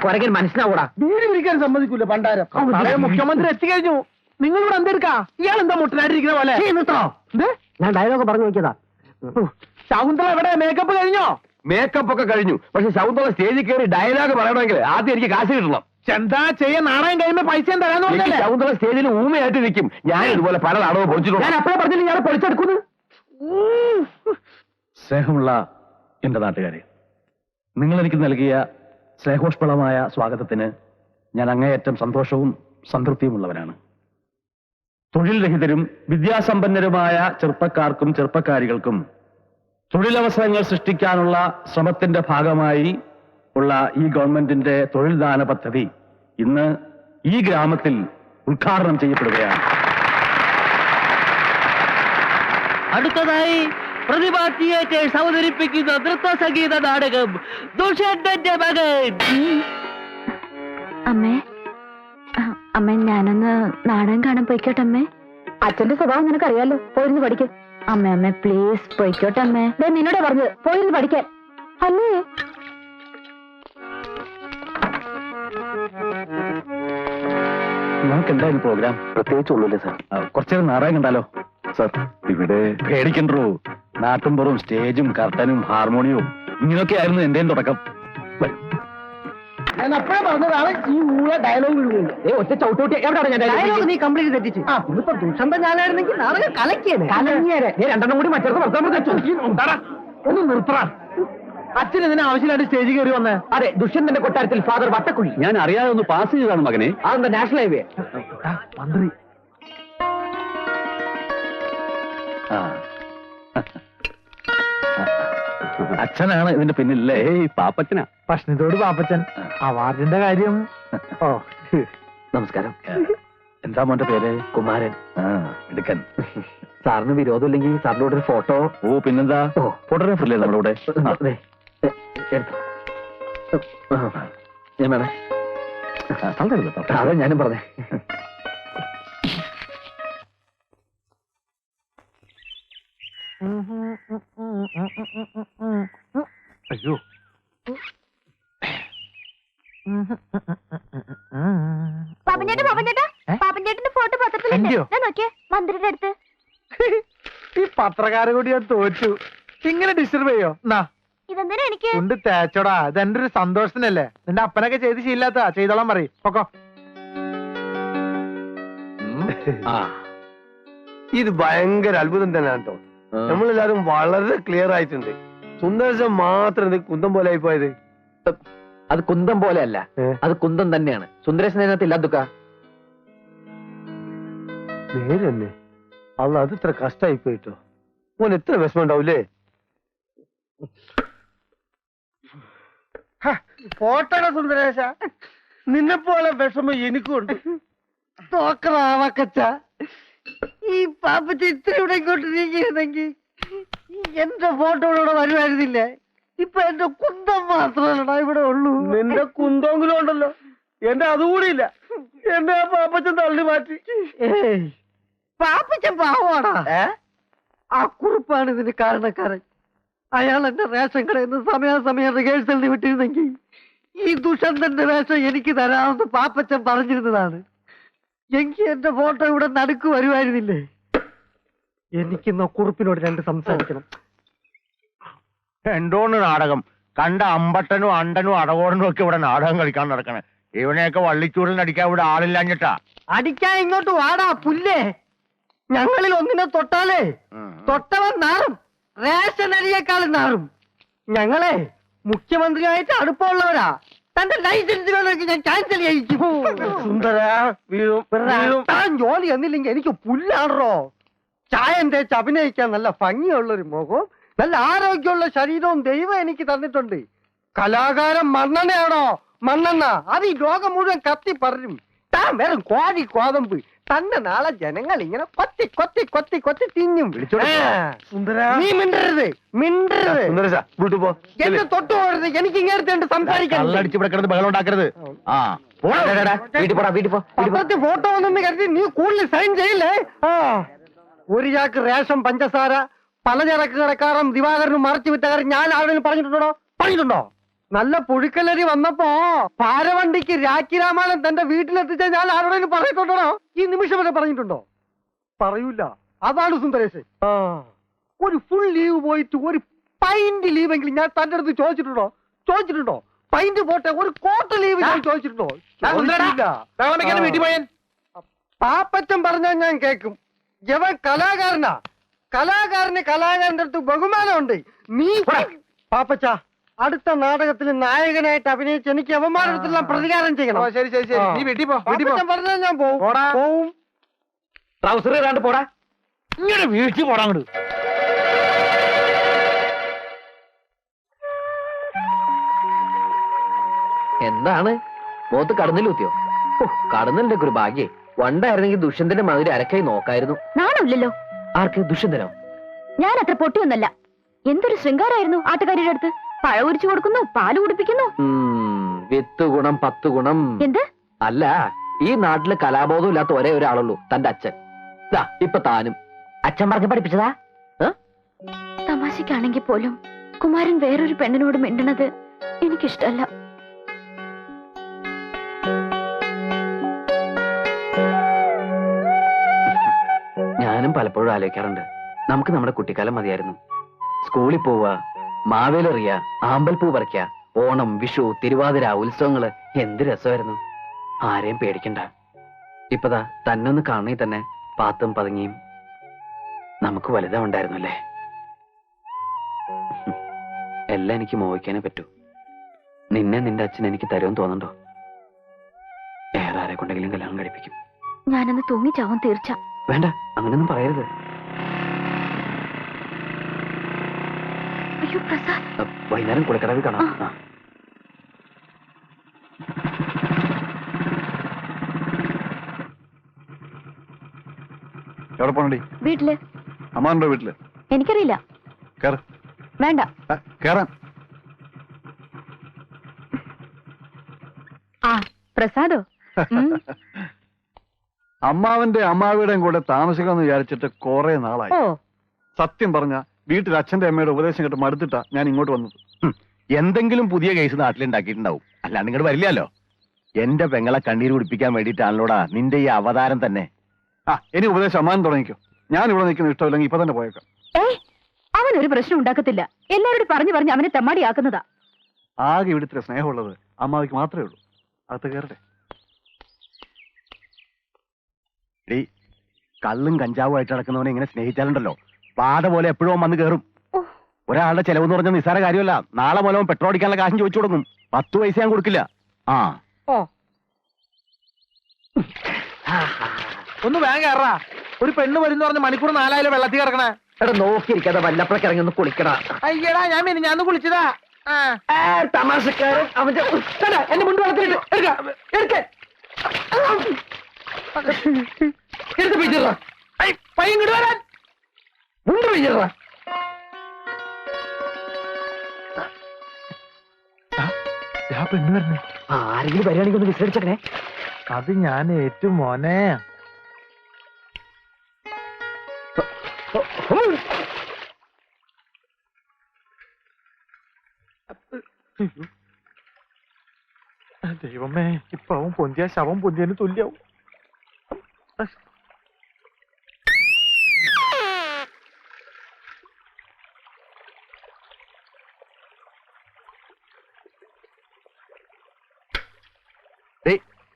കൊരകൻ മനസ്സിലാവൂടാ. വീട് വിളിക്കാൻ സമ്മതിക്കൂല പണ്ടാരം. മുഖ്യമന്ത്രി എത്തിക്കഴിഞ്ഞു. നിങ്ങളിവിടെ എന്തെടുക്കാ? ഇയാൾ എന്താ മുട്ടനായിട്ടിരിക്കുന്ന പോലെ? ഞാൻ ഡയലോഗ് പറഞ്ഞു നോക്കിയതാ. ശകുന്തള എവിടെ? മേക്കപ്പ് കഴിഞ്ഞോ? മേക്കപ്പ് ഒക്കെ കഴിഞ്ഞു. പക്ഷെ ശകുന്തള സ്റ്റേജിൽ കയറി ഡയലോഗ് പറയണമെങ്കിൽ ആദ്യം എനിക്ക് കാശ് കിട്ടണം. എന്താ ചെയ്യാൻ? നാണയം കഴിയുമ്പോ പൈസ തരാന്ന് പറഞ്ഞല്ലേ? ശകുന്തള സ്റ്റേജിൽ ഊമയായിട്ട് നിൽക്കും. ഞാൻ ഇതുപോലെ പല നാടകവും പൊളിച്ചിട്ടുണ്ട്. ഞാൻ അപ്പോഴേ പറഞ്ഞില്ല ഇയാളെ പൊളിച്ചെടുക്കുന്നു. സ്നേഹമുള്ള എന്റെ നാട്ടുകാരെ, നിങ്ങൾ എനിക്ക് നൽകിയ സ്നേഹോഷ്പളമായ സ്വാഗതത്തിന് ഞാൻ അങ്ങേയറ്റം സന്തോഷവും സംതൃപ്തിയുമുള്ളവനാണ്. തൊഴിൽ രഹിതരും വിദ്യാസമ്പന്നരുമായ ചെറുപ്പക്കാർക്കും ചെറുപ്പക്കാരികൾക്കും തൊഴിലവസരങ്ങൾ സൃഷ്ടിക്കാനുള്ള ശ്രമത്തിന്റെ ഭാഗമായി ഉള്ള ഈ ഗവൺമെന്റിന്റെ തൊഴിൽ ദാന പദ്ധതി ഇന്ന് ഈ ഗ്രാമത്തിൽ ഉദ്ഘാടനം ചെയ്യപ്പെടുകയാണ്. അടുത്തതായി പ്രതിഭ തിയേറ്റേഴ്സ് അവതരിപ്പിക്കുന്ന നൃത്ത സംഗീത നാടകം ദുഷ്യന്തന്റെ മകൻ. അമ്മേ, അമ്മ ഞാനൊന്ന് നാടകം കാണാൻ പോയിക്കോട്ടെ അമ്മേ. അച്ഛന്റെ സ്വഭാവം നിനക്കറിയാലോ, പോയിരുന്നു പഠിക്കും. അമ്മ അമ്മ പ്ലീസ് പോയിക്കോട്ടെ അമ്മേ. നിന്നോടെ പറഞ്ഞത് പോയിരുന്നു പഠിക്കാൻ അല്ലേ? നമുക്ക് എന്തായാലും പ്രോഗ്രാം പ്രത്യേകിച്ചൊന്നുമില്ല സാർ. കുറച്ചേരം നാടകം കണ്ടാലോ? സാർ ഇവിടെ പേടിക്കണ്ടോ, നാട്ടുംപുറവും സ്റ്റേജും കർട്ടനും ഹാർമോണിയവും ഇങ്ങനെയൊക്കെ ആയിരുന്നു എന്റെയും തുടക്കം. ഞാൻ അപ്പോഴേ പറഞ്ഞതാണ് ഈ ഊള ഡയലോഗ് വിടുന്നുണ്ട്. ഒറ്റ ചവിട്ടോട്ടി എവിടെയാണ് ഞാൻ ഡയലോഗ് നീ കംപ്ലീറ്റ് തെറ്റിച്ചു. ഇന്നിപ്പോ ദുഷന്ത ഞാനായിരുന്നെങ്കിൽ നാടകം കലക്കിയാണ്. നീ രണ്ടെണ്ണം കൂടി മറ്റൊരു ഒന്ന് നിർത്തറ. അച്ഛൻ ഇതിന് ആവശ്യമായിട്ട് സ്റ്റേജിൽ കയറി വന്നേ? അതെ, ദുഷ്യന്തന്റെ കൊട്ടാരത്തിൽ ഫാദർ വട്ടക്കുഴി. ഞാൻ അറിയാതെ ഒന്ന് പാസ് ചെയ്തതാണ് മകനെ. അതെന്താ നാഷണൽ ഹൈവേ? മന്ത്രി അച്ഛനാണ് ഇതിന്റെ പിന്നില്ലേ? പാപ്പച്ചനാ. ഭക്ഷണത്തോട് പാപ്പച്ചൻ. അവാർഡിന്റെ കാര്യം. ഓ നമസ്കാരം. എന്താ മോന്റെ പേര്? കുമാരൻ. എടുക്കൻ. സാറിന് വിരോധമില്ലെങ്കിൽ സാറിന്റെ കൂടെ ഒരു ഫോട്ടോ. ഓ പിന്നെന്താ, ഫോട്ടോഗ്രാഫർ അല്ലേ നമ്മുടെ കൂടെ? ഞാൻ വേണേ? അതാ ഞാനും പറഞ്ഞേ. അയ്യോ പാപ്പൻചേട്ടന്റെ ഫോട്ടോ പത്രത്തിലുണ്ട്. ഞാൻ നോക്കിയേ, മന്ത്രിയുടെ അടുത്ത്. ഈ പത്രക്കാരെ കൂടി ഞാൻ തോറ്റു. ഇങ്ങനെ ഡിസ്റ്റർബ് ചെയ്യോ? എന്നാ ഇതെന്തിനാ എനിക്ക്? കൊണ്ട് തേച്ചോടാ. ഇതെന്റെ ഒരു സന്തോഷത്തിനല്ലേ. നിന്റെ അപ്പനൊക്കെ ചെയ്ത് ശീലാത്ത ചെയ്തോളാൻ പറയും. പൊക്കോ. ഇത് ഭയങ്കര അത്ഭുതം തന്നെയാണ് കേട്ടോ. നമ്മളെല്ലാരും വളരെ ക്ലിയർ ആയിട്ടുണ്ട്. സുന്ദരശം മാത്രം ഇത് കുന്തം പോലെ ആയി പോയത്. അത് കുന്തം പോലെ അല്ല, അത് കുന്തം തന്നെയാണ്. സുന്ദരേശൻ അതിനകത്ത് ഇല്ലാതുക്ക. നേരെ തന്നെ. അല്ല അത് ഇത്ര കഷ്ടമായി പോയിട്ടോ. മോൻ എത്ര വിഷമം ഉണ്ടാവൂലേ? പോട്ടട സുന്ദരേശ, നിന്നെ പോലെ വിഷമം എനിക്കുണ്ട്. തോക്കറാവക്കച്ച. ഈ പാപ്പച്ച ഇത്ര ഇവിടെ ഇങ്ങോട്ട് നീങ്ങിയിരുന്നെങ്കിൽ എന്റെ ഫോട്ടോ ഇവിടെ വരുമായിരുന്നില്ലേ? ഇപ്പൊ എന്റെ കുന്തം മാത്രമല്ലടാ ഇവിടെ ഉള്ളൂ. നിന്റെ കുന്തെങ്കിലും ഉണ്ടല്ലോ, എന്റെ അതുകൂടി ഇല്ല. എന്റെ ആ പാപ്പച്ചൻ തള്ളി മാറ്റി. പാപ്പച്ചൻ പാവാടാ. ആ കുറിപ്പാണ് ഇതിന് കാരണക്കാരൻ. അയാൾ എന്റെ റേഷൻ കടയിൽ നിന്ന് സമയാസമയം റിഹേഴ്സലിന് വിട്ടിരുന്നെങ്കിൽ ഈ ദുഷന്തന്റെ വേഷം എനിക്ക് തരാമെന്ന് പാപ്പച്ചൻ പറഞ്ഞിരുന്നതാണ്. എങ്കിൽ എന്റെ ഫോട്ടോ ഇവിടെ നടുക്ക് വരുമായിരുന്നില്ലേ? എനിക്കിന്ന് കുറിപ്പിനോട് രണ്ട് സംസാരിക്കണം. എന്തോന്ന് നാടകം? കണ്ട അമ്പട്ടനും അണ്ടനും അടകോടനും ഒക്കെ ഇവിടെ നാടകം കളിക്കാൻ നടക്കണേ. ഇവനെയൊക്കെ വള്ളിച്ചൂടിൽ അടിക്കാൻ ഇവിടെ ആളില്ലാഞ്ഞിട്ടാ. അടിക്കാൻ ഇങ്ങോട്ട് വാടാ പുല്ലേ. ഞങ്ങളിൽ ഒന്നിനെ തൊട്ടാലേ തൊട്ടവൻ നാറും, റേഷൻ അരിയേക്കാളും നാറും. ഞങ്ങളെ മുഖ്യമന്ത്രിയായിട്ട് അടുപ്പമുള്ളവരാ. തന്റെ ലൈസൻസ് വേണമെങ്കിൽ ഞാൻ ക്യാൻസൽ ചെയ്യിക്കും. താൻ ജോലി എന്നില്ലെങ്കിൽ എനിക്ക് പുല്ലാണോ? ചായം തേച്ച് അഭിനയിക്കാൻ നല്ല ഭംഗിയുള്ളൊരു മുഖവും നല്ല ആരോഗ്യമുള്ള ശരീരവും ദൈവം എനിക്ക് തന്നിട്ടുണ്ട്. കലാകാരൻ മണ്ണെണ്ണയാണോ? മണ്ണെണ്ണ അത് ഈ ലോകം മുഴുവൻ കത്തി പറയും. താൻ വെറും കോഴി കോതമ്പ്. തന്നെ നാളെ ജനങ്ങൾ ഇങ്ങനെ കൊത്തി കൊത്തി കൊത്തി കൊത്തി തിന്നും. നീ മിണ്ടരുത്, മിണ്ടരുത്. എന്നെ തൊട്ടു പോകരുത്. എനിക്ക് ഇങ്ങനത്തെ സംസാരിക്കാൻ. ഇവിടെ കിടന്ന് ബഹളം ഉണ്ടാക്കരുത്. പത്രത്തിൽ ഫോട്ടോ വന്നെന്ന് കരുതി നീ കൂടുതൽ സൈൻ ചെയ്യില്ലേ? ഒരു ചാക്ക് റേഷൻ പഞ്ചസാര പലചരക്ക് കടക്കാരൻ ദിവാകരനും മറച്ചു വിറ്റ കാര്യം ഞാൻ ആരോടും പറഞ്ഞിട്ടുണ്ടോ? നല്ല പുഴുക്കലരി വന്നപ്പോ പാരവണ്ടിക്ക് രാഖി രാമായണം തന്റെ വീട്ടിലെത്തിച്ച ഞാൻ ആരോടെങ്കിലും പറഞ്ഞിട്ടുണ്ടോ? ഈ നിമിഷം വരെ പറഞ്ഞിട്ടുണ്ടോ? പറയൂല. അതാണ് സുന്ദരേശ്. ഒരു ഫുൾ ലീവ് പോയിട്ട് ഒരു പൈന്റ് ലീവെങ്കിലും ഞാൻ തന്റെ അടുത്ത് ചോദിച്ചിട്ടുണ്ടോ? പൈന്റ് പോട്ടെ, ഒരു കോട്ട് ലീവ് ഞാൻ ചോദിച്ചിട്ടുണ്ടോ? പാപ്പച്ചൻ പറഞ്ഞാൽ ഞാൻ കേക്കും. ഇവൻ കലാകാരനാ. കലാകാരന്റെ അടുത്ത് ബഹുമാനമുണ്ട്. നീ പാപ്പച്ച അടുത്ത നാടകത്തിൽ നായകനായിട്ട് അഭിനയിച്ച് എനിക്ക് അവന്മാരുടെ അടുത്തെല്ലാം പ്രതികാരം ചെയ്യണം. ശരി ശരി ശരി, നീ വീട്ടിൽ പോ, വീട്ടിൽ പോ. പറഞ്ഞാൽ ഞാൻ പോവും. ട്രൗസർ ഇടാണ്ട് പോടാ. ഇങ്ങനെ വീഴ്ച പോടാ അങ്ങോട്ട്. എന്താണ് മുഖത്ത് കടന്നിലൂത്തിയോ? കടന്നിന്റെ ഒരു ഭാഗ്യേ. വണ്ടായിരുന്നെങ്കിൽ ദുഷ്യന്തന്റെ മതിരി അരക്കായി നോക്കായിരുന്നു. നാണമില്ലല്ലോ. ആർക്ക്? ദുഷ്യന്തനോ? ഞാൻ അത്ര പൊട്ടിയൊന്നല്ല. എന്തൊരു ശൃംഗാരായിരുന്നു ആട്ടുകാരിയുടെ അടുത്ത്. പഴം ഉരിച്ചു കൊടുക്കുന്നു, പാല് കുടിപ്പിക്കുന്നു. വിത്ത് ഗുണം 10 ഗുണം. എന്ത്? അല്ല, ഈ നാട്ടില് കലാബോധം ഇല്ലാത്ത ഒരേ ഒരാളുള്ളൂ, തന്റെ അച്ഛൻ. ഇപ്പൊ താനും അച്ഛൻ പറഞ്ഞ് പഠിപ്പിച്ചതാ. തമാശക്കാണെങ്കിൽ പോലും കുമാരൻ വേറൊരു പെണ്ണിനോട് മിണ്ടണത് എനിക്കിഷ്ടല്ല. ഞാനും പലപ്പോഴും ആലോചിക്കാറുണ്ട്, നമുക്ക് നമ്മുടെ കുട്ടിക്കാലം മതിയായിരുന്നു. സ്കൂളിൽ പോവുക, മാവേലെറിയ, ആമ്പൽപ്പൂ പറിക്ക, ഓണം, വിഷു, തിരുവാതിര, ഉത്സവങ്ങള് എന്ത് രസമായിരുന്നു. ആരെയും പേടിക്കണ്ട. ഇപ്പതാ തന്നൊന്ന് കാണണേ തന്നെ പാത്തും പതുങ്ങിയും. നമുക്ക് വലുതാ ഉണ്ടായിരുന്നു അല്ലേ? എല്ലാം എനിക്ക് മോഹിക്കാനേ പറ്റൂ. നിന്നെ നിന്റെ അച്ഛൻ എനിക്ക് തരുമെന്ന് തോന്നുന്നുണ്ടോ? വേറെ ആരെ കൊണ്ടെങ്കിലും കല്യാണം കഴിപ്പിക്കും. ഞാനന്ന് തൂങ്ങിച്ചാവും തീർച്ച. വേണ്ട, അങ്ങനെയൊന്നും പറയരുത്. അയ്യോ പ്രസാദ്, വൈകുന്നേരം കുളിക്കടവിൽ കാണാം. എവിടെ പോണടി? വീട്ടില്. അമ്മാനുണ്ടോ വീട്ടില്? എനിക്കറിയില്ല. കേറ്. വേണ്ട. കേറാൻ. പ്രസാദോ? അമ്മാവന്റെ അമ്മാവിയുടെയും കൂടെ താമസിക്കാമെന്ന് വിചാരിച്ചിട്ട് കുറെ നാളായി. ഓ, സത്യം പറഞ്ഞ വീട്ടിൽ അച്ഛന്റെ അമ്മയുടെ ഉപദേശം കേട്ട് മടുത്തിട്ടാ ഞാൻ ഇങ്ങോട്ട് വന്നത്. എന്തെങ്കിലും പുതിയ കേസ് നാട്ടിലുണ്ടാക്കിയിട്ടുണ്ടാവും, അല്ലാണ്ട് ഇങ്ങോട്ട് വരില്ലല്ലോ. എന്റെ പെങ്ങളെ കണ്ണീര് കുടിപ്പിക്കാൻ വേണ്ടിയിട്ടാണല്ലോടാ നിന്റെ ഈ അവതാരം തന്നെ. ഇനി ഉപദേശം അമ്മാൻ തുടങ്ങിക്കോ. ഞാൻ ഇവിടെ നിൽക്കുന്ന ഇഷ്ടമില്ലെങ്കിൽ ഇപ്പൊ തന്നെ പോയേക്കാം. അവനൊരു പ്രശ്നം ഉണ്ടാക്കത്തില്ല. എല്ലാവരോടും പറഞ്ഞു അവനെ തെമ്മാടിയാക്കുന്നതാ. ആകെ ഇവിടുത്തെ സ്നേഹമുള്ളത് അമ്മാവിക്ക് മാത്രമേ ഉള്ളൂ. അകത്ത് കയറട്ടെ. കള്ളും കഞ്ചാവും ആയിട്ട് നടക്കുന്നവനെ ഇങ്ങനെ സ്നേഹിച്ചാലുണ്ടല്ലോ, പാത പോലെ എപ്പോഴും വന്ന് കയറും. ഒരാളുടെ ചെലവെന്ന് പറഞ്ഞ നിസ്സാര കാര്യമല്ല. നാളെ മൂലം പെട്രോൾ അടിക്കാനുള്ള കാശും ചോദിച്ചു കൊടുക്കും. 10 പൈസ ഞാൻ കൊടുക്കില്ല. ഒന്ന് വേഗം കയറാ. ഒരു പെണ്ണ് വരുന്ന പറഞ്ഞ മണിക്കൂർ 4 വെള്ളത്തിൽ കിടക്കണേ. എടാ നോക്കിയിരിക്കാതെ വല്ലപ്പോഴൊക്കെ ഇറങ്ങി ഒന്ന് കുളിക്കടാ. അയ്യടാ, ഞാൻ കുളിച്ചതാ. തമാശക്കാരൻ അവന്റെ എന്റെ മുണ്ട് വളർത്തിട്ട് എടുത്ത് പിടിച്ചിട. പയ്യൻ ഇങ്ങോട്ട് വരാൻ മുണ്ട് പിടിച്ചിട. പെണ്ണ് വരണേ. ആരെങ്കിലും വരികയാണെങ്കിൽ ഒന്ന് വിസരിച്ചേ. അത് ഞാൻ ഏറ്റവും മോനെ. ദൈവമേ, ഇപ്പൊ അവൻ പൊന്തിയ ശവം പൊന്തിയതിന് തുല്യാവും.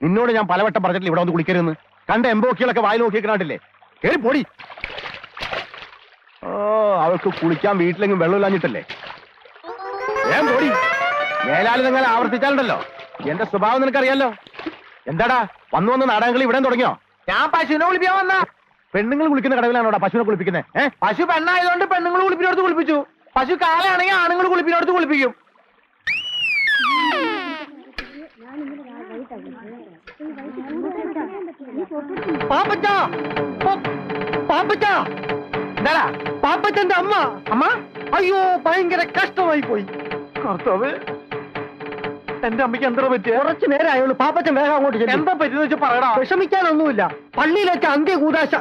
നിന്നോട് ഞാൻ പലവട്ടം പറഞ്ഞിട്ടില്ല ഇവിടെ വന്ന് കുളിക്കരുതെന്ന്. കണ്ട എംബോക്കികളൊക്കെ വായി നോക്കിക്കണ്ടില്ലേ? കേറി പൊടി. അവൾക്ക് കുളിക്കാൻ വീട്ടിലെങ്കിലും വെള്ളമില്ലാഞ്ഞിട്ടല്ലേ? ഞാൻ പൊടി. മേലാൽ നിങ്ങൾ ആവർത്തിച്ചാലുണ്ടല്ലോ എന്റെ സ്വഭാവം നിനക്കറിയാലോ. എന്താടാ വന്ന് നാടകങ്ങൾ ഇവിടെ തുടങ്ങിയോ? ഞാൻ പശുവിനെ കുളിപ്പിക്കാൻ വന്ന. പെണ്ണുങ്ങൾ കുളിക്കുന്ന കടവിലാണോടാ പശുവിനെ കുളിപ്പിക്കുന്നത്? പശു പെണ്ണായതുകൊണ്ട് പെണ്ണുങ്ങൾ കുളിപ്പിനടുത്ത് കുളിപ്പിച്ചു. പശു കാളയാണെങ്കിൽ ആണുങ്ങൾ കുളിപ്പിനടുത്ത് കുളിപ്പിക്കും. പാപ്പച്ചന്റെ അമ്മ. അയ്യോ, ഭയങ്കര കഷ്ടമായി പോയി. കർത്താവേ, എന്റെ അമ്മയ്ക്ക് എന്താ പറ്റിയ? കുറച്ചു നേരമായുള്ളൂ. പാപ്പച്ചൻ വേഗം അങ്ങോട്ട് ചെല്ല്. എന്താ പറ്റിയെന്ന് വെച്ചാൽ പറയടാ. വിഷമിക്കാനൊന്നുമില്ല. പള്ളിയിൽ വെച്ച അന്ത്യ കൂതാശ.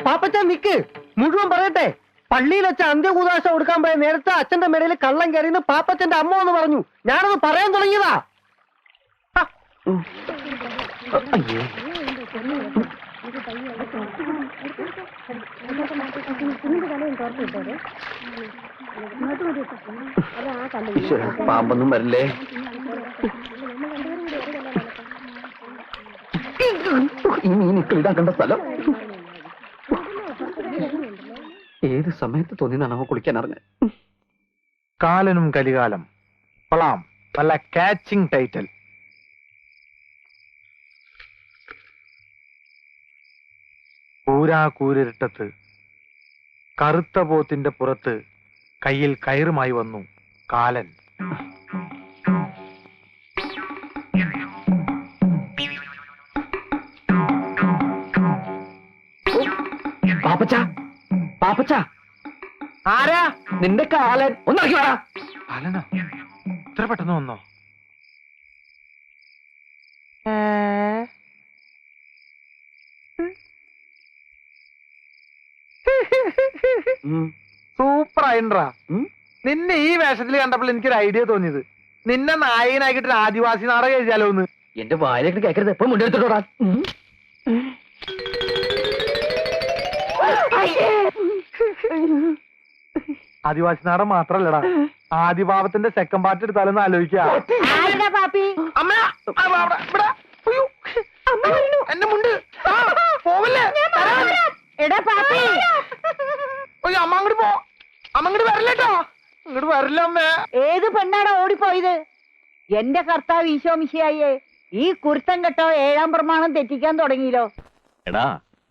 പാപ്പച്ചൻ നിക്ക്, മുഴുവൻ പറയട്ടെ. പള്ളിയിൽ വെച്ച അന്ത്യകൂദാശ കൊടുക്കാൻ പോയ നേരത്തെ അച്ഛന്റെ മേടയിൽ കള്ളം കയറിയെന്ന് പാപ്പച്ചന്റെ അമ്മ എന്ന് പറഞ്ഞു. ഞാനത് പറയാൻ തുടങ്ങിയതാ. അയ്യേ. ഈശ്വരാ, പാമ്പൊന്നും വരില്ലേ? ഈ മീനിക്കളിടാൻ കണ്ട സ്ഥലം ഏത് സമയത്ത് തോന്നിയതാണ് അവ കുളിക്കാൻ ഇറങ്ങാൻ. കാലനും കലികാലം കൊള്ളാം, നല്ല കാച്ചിങ് ടൈറ്റിൽ. കൂരാകൂരിട്ടത്ത് കറുത്ത പോത്തിന്റെ പുറത്ത് കയ്യിൽ കയറുമായി വന്നു കാലൻ. പാപ്പച്ച, പാപ്പച്ച, ആരാ? നിന്റെ കാലൻ ഒന്നിറക്കി വേടാ. കാലനോ? ഇത്ര പെട്ടെന്ന് വന്നോ? സൂപ്പർ ആയിട്ടാ. നിന്നെ ഈ വേഷത്തിൽ കണ്ടപ്പോൾ എനിക്കൊരു ഐഡിയ തോന്നിയത്, നിന്നെ നായകനാക്കിട്ട് ഒരു ആദിവാസി നാടകം എഴുതിയാലോ എന്ന്. എന്റെ വായിലേക്ക് കേൾക്കരുത്. ഇപ്പൊ മുണ്ടെടുത്തോടാ. ആദിവാസി നാടകം മാത്രല്ലടാ, ആദിഭാവത്തിന്റെ സെക്കൻഡ് പാർട്ട് എടുത്താലൊന്ന് ആലോചിക്കാ. എന്റെ മുണ്ട് പോവല്ലേ? അമ്മ അങ്ങോട്ട് പോ, അമ്മ അങ്ങോട്ട് വരല്ലേട്ടോ. ഇങ്ങോട്ട് വരില്ല അമ്മേ. ഏത് പെണ്ണാണ് ഓടിപ്പോയത്? എന്റെ കർത്താവ് ഈശോ മിശിഹായേ, ഈ കുരുത്തം കെട്ടോ 7-ാം പ്രമാണം തെറ്റിക്കാൻ തുടങ്ങിയല്ലോ. എടാ,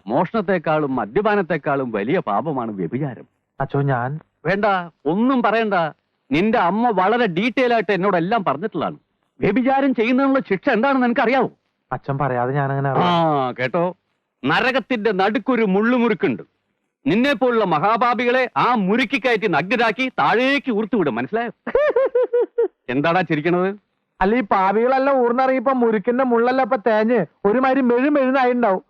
മോഷണത്തെക്കാളും മദ്യപാനത്തെക്കാളും വലിയ പാപമാണ് വ്യഭിചാരം. അച്ചോ ഞാൻ വേണ്ട, ഒന്നും പറയണ്ട. നിന്റെ അമ്മ വളരെ ഡീറ്റെയിൽ ആയിട്ട് എന്നോടെല്ലാം പറഞ്ഞിട്ടുള്ളതാണ്. വ്യഭിചാരം ചെയ്യുന്നതിനുള്ള ശിക്ഷ എന്താണെന്ന് എനിക്ക് അറിയാവോ? അച്ഛൻ പറയാതെ ഞാനങ്ങനെ ആ കേട്ടോ, നരകത്തിന്റെ നടുക്കൊരു മുള്ളുമുറുക്കുണ്ട്. നിന്നെ പോലുള്ള മഹാപാപികളെ ആ മുറുക്കി കയറ്റി നഗ്നരാക്കി താഴേക്ക് ഊർത്തുവിടും. മനസ്സിലായോ? എന്താടാ ചിരിക്കണത്? അല്ല, ഈ പാപികളെല്ലാം ഊർന്നിറങ്ങിയപ്പോ മുരുക്കിന്റെ മുള്ളെല്ലാം ഇപ്പൊ തേഞ്ഞ് ഒരുമാതിരി മെഴുമെഴുന്നായിണ്ടാവും.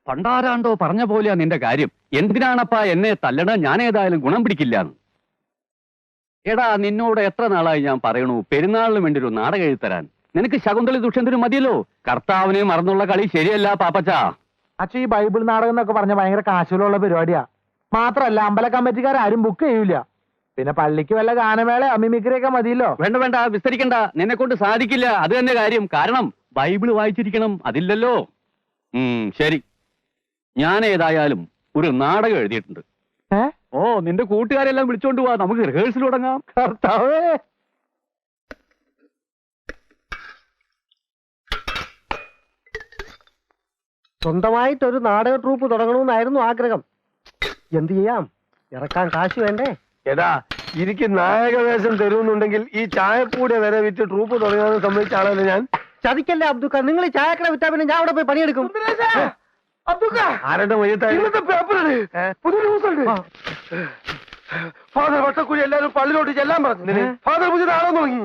പണ്ടാരാണ്ടോ പറഞ്ഞ പോലെയാ നിന്റെ കാര്യം. എന്തിനാണപ്പാ എന്നെ തല്ലണ? ഞാൻ ഏതായാലും ഗുണം പിടിക്കില്ലാന്ന്. എടാ, നിന്നോട് എത്ര നാളായി ഞാൻ പറയണു പെരുന്നാളിന് വേണ്ടി ഒരു നാടകം എഴുതരാൻ. നിനക്ക് ശകുന്തളി ദുഷ്യന്തനും മതിയല്ലോ. കർത്താവിനെ മറന്നുള്ള കളി ശരിയല്ല പാപ്പച്ച. അച്ഛൻ ഈ ബൈബിൾ നാടകം എന്നൊക്കെ പറഞ്ഞ ഭയങ്കര കാശുള്ള പരിപാടിയാ. മാത്രല്ല അമ്പല കമ്മിറ്റിക്കാരും ബുക്ക് ചെയ്യൂല. പിന്നെ പള്ളിക്ക് വല്ല ഗാനമേള അമിമിക്രിയൊക്കെ മതിയല്ലോ. വേണ്ട വേണ്ട, വിസ്തരിക്കണ്ട. നിന്നെ കൊണ്ട് സാധിക്കില്ല, അത് തന്നെ കാര്യം. കാരണം ബൈബിള് വായിച്ചിരിക്കണം, അതില്ലല്ലോ. ശരി, ഞാൻ ഏതായാലും ഒരു നാടകം എഴുതിയിട്ടുണ്ട്. ഓ, നിന്റെ കൂട്ടുകാരെല്ലാം വിളിച്ചോണ്ട് പോവാ, നമുക്ക് റിഹേഴ്സൽ തുടങ്ങാം. കർത്താവേ, സ്വന്തമായിട്ടൊരു നാടക ട്രൂപ്പ് തുടങ്ങണമെന്നായിരുന്നു ആഗ്രഹം. എന്ത് ചെയ്യാം, ഇറക്കാൻ കാശ് വേണ്ടേ? എടാ, എനിക്ക് നായകവേഷം തരുമെന്നുണ്ടെങ്കിൽ ഈ ചായപ്പൂടെ വരെ വിറ്റ് ട്രൂപ്പ് തുടങ്ങാമെന്ന് സമ്മതിച്ച ആളല്ലേ ഞാൻ. ചതിക്കല്ലേ അബ്ദുക്ക, നിങ്ങൾ ഈ ചായക്കട വിറ്റാ പിന്നെ ഞാൻ അവിടെ പോയി പണിയെടുക്കും. ആരുടെ മയ്യത്തായി പുതിയ ന്യൂസ് ഉണ്ട്. ഫാദർ വട്ടക്കുഴി എല്ലാവരും പള്ളിയിലോട്ട് ചെല്ലാൻ പറഞ്ഞു. ഫാദർ പുതിയ നാളെ തുടങ്ങി.